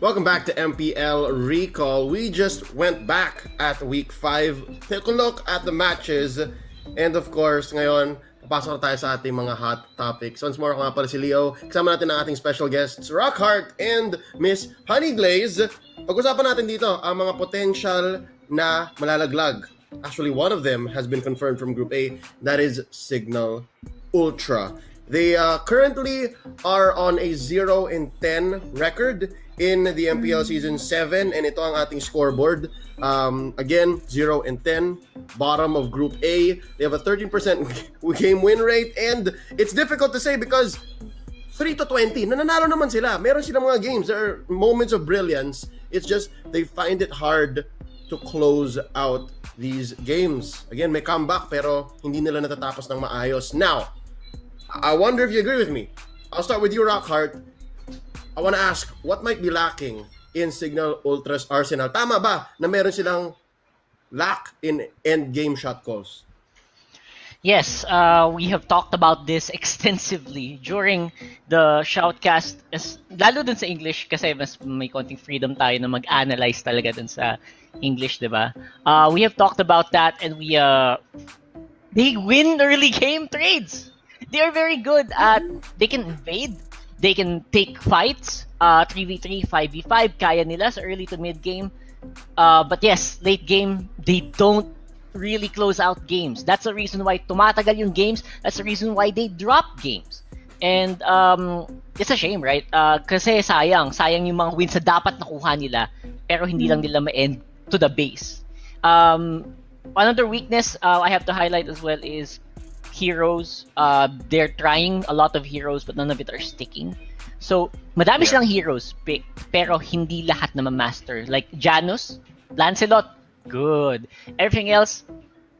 Welcome back to MPL Recall. We just went back at week 5, took a look at the matches, and of course, ngayon, papasok na tayo sa ating mga hot topics. Once more, ako nga pala si Leo. Kasama natin ang ating special guests, Rockhart and Miss Honey Glaze. Pag-usapan natin dito ang mga potential na malalaglag. Actually, one of them has been confirmed from Group A. That is Signal Ultra. They currently are on a 0-10 record in the MPL Season 7, and ito ang ating scoreboard. Again, 0-10, bottom of Group A. They have a 13% game win rate, and it's difficult to say because 3-20, nananalo naman sila. Meron silang mga games. There are moments of brilliance. It's just they find it hard to close out these games. Again, may comeback pero hindi nila natatapos ng maayos. Now, I wonder if you agree with me. I'll start with you, Rockhart. I want to ask, what might be lacking in Signal Ultra's arsenal? Tama ba na meron silang lack in end game shot calls? Yes, we have talked about this extensively during the shoutcast, lalo dun sa English kasi mas may konting freedom tayo na mag-analyze talaga dun sa English, di ba? We have talked about that and they win early game trades. They are very good at, they can invade, they can take fights, 3v3, 5v5, kaya nila sa early to mid game. But yes, late game, they don't really close out games. That's the reason why tumatagal yung games. That's the reason why they drop games. And it's a shame, right? Kasi sayang yung mga wins na dapat nakuha nila pero hindi lang nila ma-end to the base. Another weakness I have to highlight as well is heroes. They're trying a lot of heroes but none of it are sticking. So, madami silang heroes pick pero hindi lahat na ma-master. Like Janus, Lancelot, good. Everything else,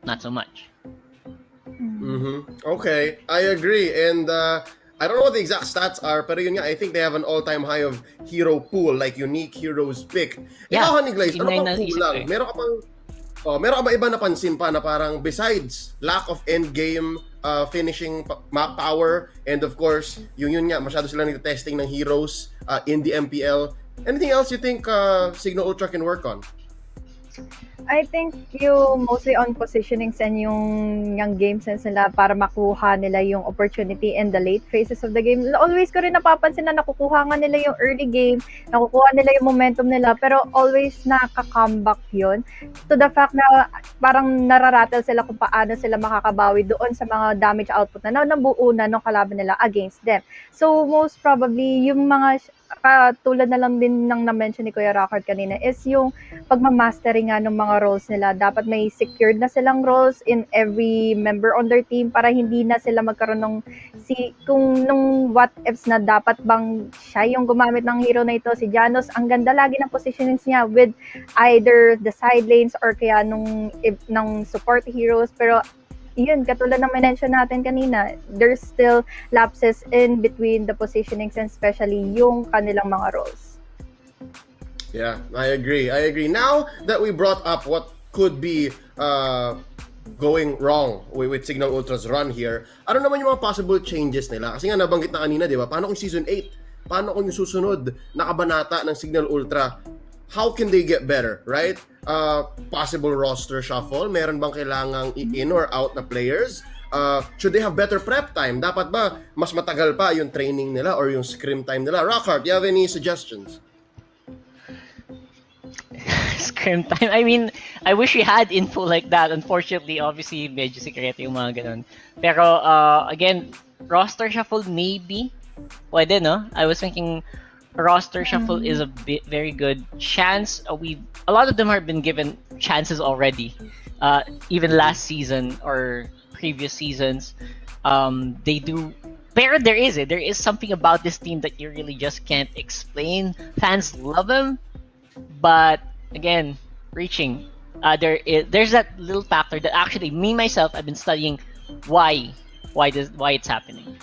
not so much. Okay, I agree. And I don't know what the exact stats are, pero yun nga, I think they have an all-time high of hero pool, like unique heroes pick. Yeah, Ikaw, Honey Glaze, ano yun pang na naisip kulang? ko eh. Meron ka ba iba napansin pa na parang besides lack of end-game finishing map power, and of course, yun nga, masyado sila nag-testing ng heroes in the MPL. Anything else you think Signal Ultra can work on? I think yung mostly on positionings and yung game sense nila para makuha nila yung opportunity in the late phases of the game. Always ko rin napapansin na nakukuha nga nila yung early game, nakukuha nila yung momentum nila, pero always nakaka-comeback yun. To the fact na parang nararattle sila kung paano sila makakabawi doon sa mga damage output na nabuo na ng kalaban nila against them. So most probably, yung mga tulad na lang din ng na-mention ni Kuya Rockard kanina is yung pagmamastery nga ng mga roles nila. Dapat may secured na silang roles in every member on their team para hindi na sila magkaroon ng kung nung what ifs na dapat bang siya yung gumamit ng hero na ito, si Janus. Ang ganda lagi ng positionings niya with either the side lanes or kaya ng support heroes, pero yun, katulad ng mention natin kanina, there's still lapses in between the positionings and especially yung kanilang mga roles. Yeah, I agree. Now that we brought up what could be going wrong with Signal Ultra's run here, ano naman yung mga possible changes nila? Kasi nga nabanggit na kanina, di ba? Paano kung Season 8? Paano kung yung susunod na kabanata ng Signal Ultra? How can they get better, right? Possible roster shuffle? Meron bang kailangang in or out na players? Should they have better prep time? Dapat ba mas matagal pa yung training nila or yung scrim time nila? Rockhart, do you have any suggestions? Scrim time. I mean, I wish we had info like that. Unfortunately, obviously, medyo sekreto yung mga ganun. Pero, again, roster shuffle maybe. Pwede, no? I was thinking roster shuffle is a very good chance. A lot of them have been given chances already. Even last season or previous seasons, they do. Pero there is something about this team that you really just can't explain. Fans love them, but again, reaching. There's that little factor that actually me myself I've been studying why it's happening.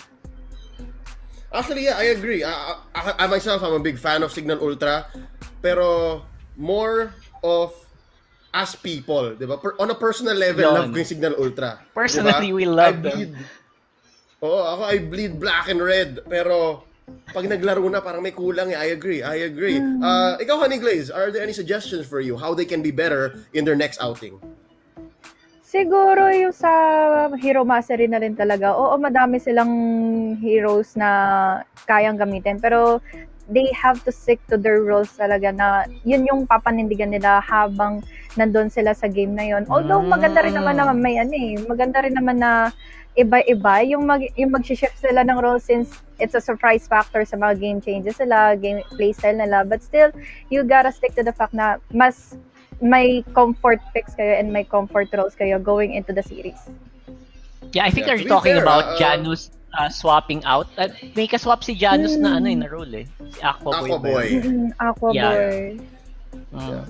Actually, yeah, I agree. I myself, I'm a big fan of Signal Ultra, pero more of as people, di ba? On a personal level, Yun. love ko yung Signal Ultra. Personally, diba? we love them. I bleed black and red, pero pag naglaro na, parang may kulang eh. I agree. Ikaw, Honey Glaze, are there any suggestions for you how they can be better in their next outing? Siguro yung sa hero mastery na rin talaga. Oo, madami silang heroes na kayang gamitin. Pero they have to stick to their roles talaga na yun yung papanindigan nila habang nandun sila sa game na yun. Although maganda rin naman na maganda rin naman na iba-iba yung mag-shift sila ng role since it's a surprise factor sa mga game changes sila, game playstyle nila. But still, you gotta stick to the fact na mas may comfort picks kayo and may comfort roles kayo going into the series. Yeah, I think Yeah, they're to be talking fair, about Janus swapping out. May ka-swap si Janus na na role eh. Si Aquaboy. Aquaboy. Aquaboy. Yeah.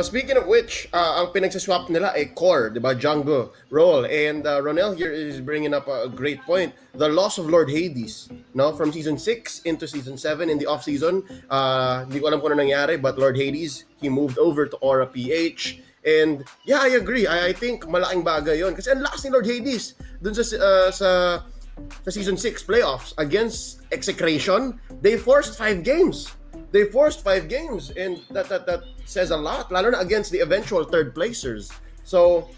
Speaking of which, ang pinagsaswap nila ay core, di ba? Jungle role. And Ronel here is bringing up a great point. The loss of Lord Hades, no? From Season 6 into Season 7 in the off-season. Hindi ko alam kung ano nangyari, but Lord Hades, he moved over to Aura PH. And yeah, I agree. I think malaking bagay yon. Kasi ang lakas ni Lord Hades dun sa Season 6 playoffs against Execration. They forced 5 games. And that says a lot, lalo na against the eventual third placers. So,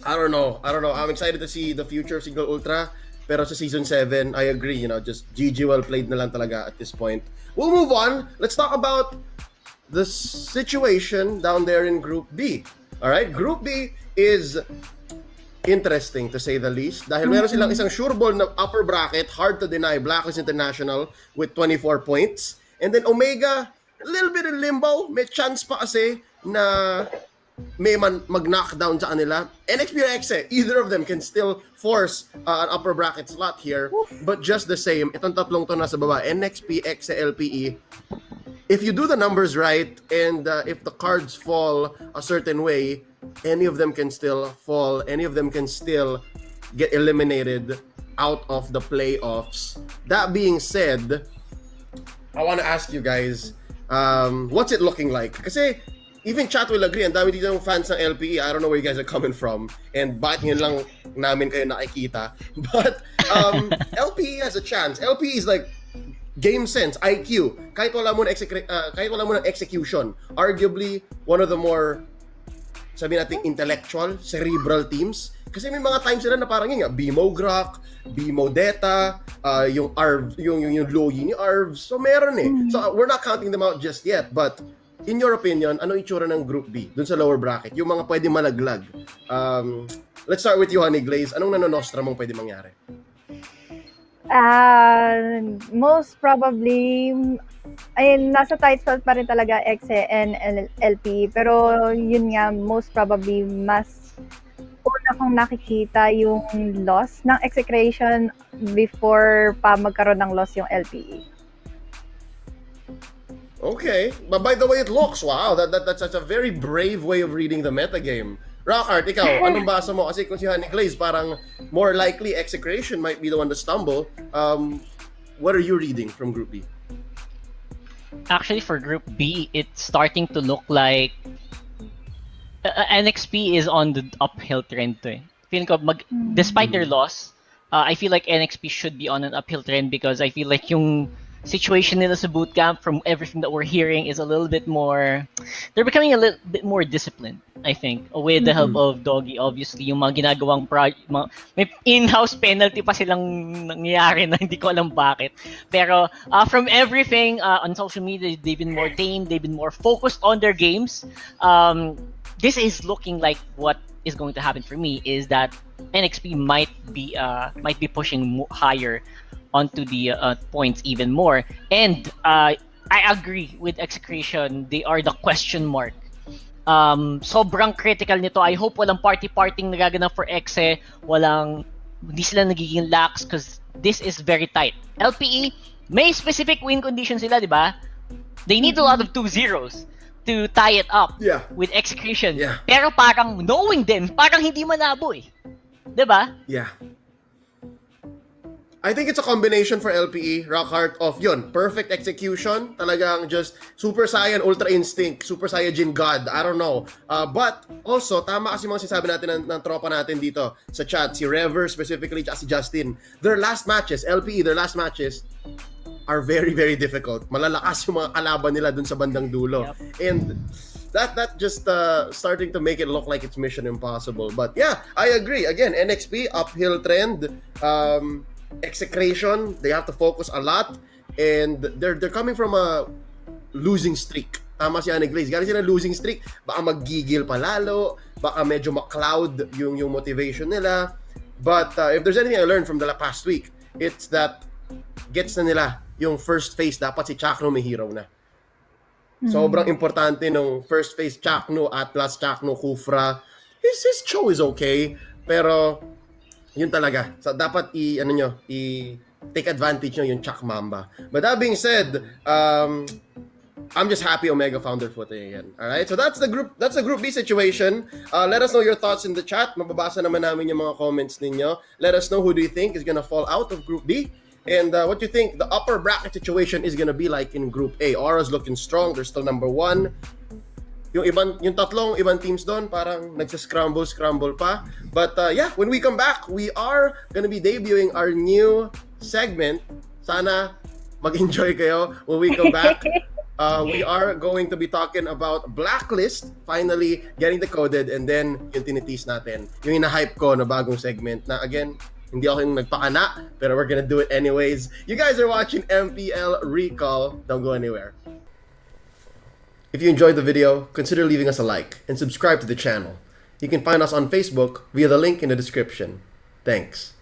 I don't know. I'm excited to see the future of Signal Ultra. Pero sa Season 7, I agree, just GG well played na lang talaga at this point. We'll move on. Let's talk about the situation down there in Group B. Alright, Group B is interesting to say the least. Dahil meron silang isang sure ball na upper bracket, hard to deny, Blacklist International with 24 points. And then Omega, a little bit in limbo. May chance pa kasi na may mag-knockdown sa kanila. NXP or Exe, either of them can still force an upper bracket slot here. But just the same, itong tatlong to nasa baba, NXP, Exe, LPE. If you do the numbers right, and if the cards fall a certain way, any of them can still fall. Any of them can still get eliminated out of the playoffs. That being said, I want to ask you guys, what's it looking like? Kasi even chat will agree, ang dami dito ng fans ng LPE. I don't know where you guys are coming from, and bakit yun lang namin kayo nakikita. But LPE has a chance. LPE is like game sense, IQ. Kahit wala mo ng execution, arguably one of the more, sabihin natin, intellectual, cerebral teams. Kasi may mga times sila na parang yun nga, BMO Grok, BMO Deta, yung Arv, yung Loyi ni Arv. So meron eh. So we're not counting them out just yet, but in your opinion, ano itsura ng Group B dun sa lower bracket? Yung mga pwede malaglag. Let's start with you, Honey Glaze. Anong nanonostra mong pwede mangyari? Most probably, nasa tight spot pa rin talaga Exe and LP. Pero yun nga, most probably, mas una kong nakikita yung loss ng Execration before pa magkaroon ng loss yung LPE. Okay. But by the way it looks, wow, that's a very brave way of reading the metagame. Rockart, ikaw, anong basa mo? Kasi kung si Honey Glaze, parang more likely Execration might be the one to stumble. What are you reading from Group B? Actually, for Group B, it's starting to look like NXP is on the uphill trend to eh. Feeling ko, despite their loss, I feel like NXP should be on an uphill trend because I feel like yung situation nila sa bootcamp, from everything that we're hearing, is a little bit more, they're becoming a little bit more disciplined, I think, with the help of Doggy. Obviously, yung mga ginagawang may in-house penalty pa silang nangyayari na hindi ko alam bakit. Pero from everything on social media, they've been more tame, they've been more focused on their games. This is looking like what is going to happen for me is that NXP might be pushing higher onto the points even more. And I agree with Execration. They are the question mark. Sobrang critical nito. I hope walang party-partying nagaganap for Exe. Hindi sila nagiging lax because this is very tight. LPE, may specific win condition sila, di ba? They need a lot of 2-0s to tie it up with Execution. Yeah. Pero parang knowing them, parang hindi malabo eh. Diba? Yeah. I think it's a combination for LPE, Rockhart, of yun, perfect execution, talagang just Super Saiyan, Ultra Instinct, Super Saiyajin God, I don't know. But also, tama kasi mga sinasabi natin ng tropa natin dito sa chat, si Rever specifically, at si Justin. Their last matches, LPE, are very, very difficult. Malalakas yung mga kalaban nila dun sa bandang dulo. Yep. And that just starting to make it look like it's Mission Impossible. But yeah, I agree. Again, NXP, uphill trend. Execration, they have to focus a lot. And they're coming from a losing streak. Tama si Glaze. Galing sila losing streak. Baka maggigil pa lalo. Baka medyo ma-cloud yung motivation nila. But if there's anything I learned from the past week, it's that gets na nila yung first phase. Dapat si Chakno may hero na. Sobrang importante nung first phase Chakno, Atlas, Chakno, Kufra. His show is okay. Pero yun talaga. So dapat take advantage nyo yung Chak Mamba. But that being said, I'm just happy Omega found their footing again. Alright? So that's the group B situation. Let us know your thoughts in the chat. Mababasa naman namin yung mga comments ninyo. Let us know who do you think is gonna fall out of group B. And what you think the upper bracket situation is gonna be like in Group A. Aura's looking strong. They're still number 1. Yung tatlong ibang teams doon, parang nagsa-scramble pa. But yeah, when we come back, we are gonna be debuting our new segment. Sana mag-enjoy kayo when we come back. We are going to be talking about Blacklist, finally getting decoded, and then yung tinitease natin, yung ina-hype ko na bagong segment na again, hindi ako yung nagpakana, pero we're gonna do it anyways. You guys are watching MPL Recall. Don't go anywhere. If you enjoyed the video, consider leaving us a like and subscribe to the channel. You can find us on Facebook via the link in the description. Thanks.